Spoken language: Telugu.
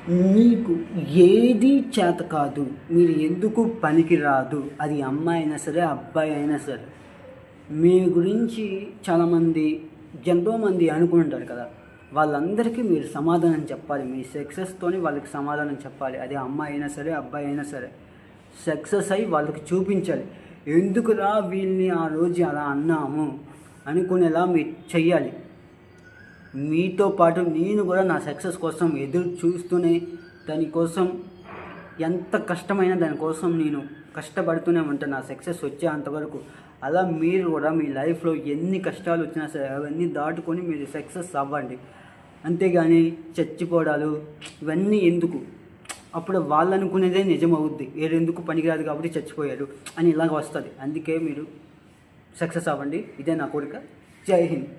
మీకు ఏది చేత కాదు, మీరు ఎందుకు పనికి రాదు, అది అమ్మాయి అయినా సరే అబ్బాయి అయినా సరే. మీ గురించి చాలామంది ఎంతోమంది అనుకుంటారు కదా, వాళ్ళందరికీ మీరు సమాధానం చెప్పాలి. మీ సక్సెస్తోని వాళ్ళకి సమాధానం చెప్పాలి. అది అమ్మాయి అయినా సరే అబ్బాయి అయినా సరే సక్సెస్ అయ్యి వాళ్ళకి చూపించాలి. ఎందుకురా వీళ్ళని ఆ రోజు అలా అన్నాము అనుకునేలా మీరు చెయ్యాలి. మీతో పాటు నేను కూడా నా సక్సెస్ కోసం ఎదురు చూస్తూనే దానికోసం ఎంత కష్టమైనా దానికోసం నేను కష్టపడుతూనే ఉంటాను, నా సక్సెస్ వచ్చేంతవరకు. అలా మీరు కూడా మీ లైఫ్లో ఎన్ని కష్టాలు వచ్చినా సరే అవన్నీ దాటుకొని మీరు సక్సెస్ అవ్వండి. అంతేగాని చచ్చిపోవడాలు ఇవన్నీ ఎందుకు? అప్పుడు వాళ్ళు అనుకునేదే నిజమవుద్ది. ఏరెందుకు పనికిరాదు కాబట్టి చచ్చిపోయారు అని ఇలాగ వస్తుంది. అందుకే మీరు సక్సెస్ అవ్వండి. ఇదే నా కోరిక. జై హింద్.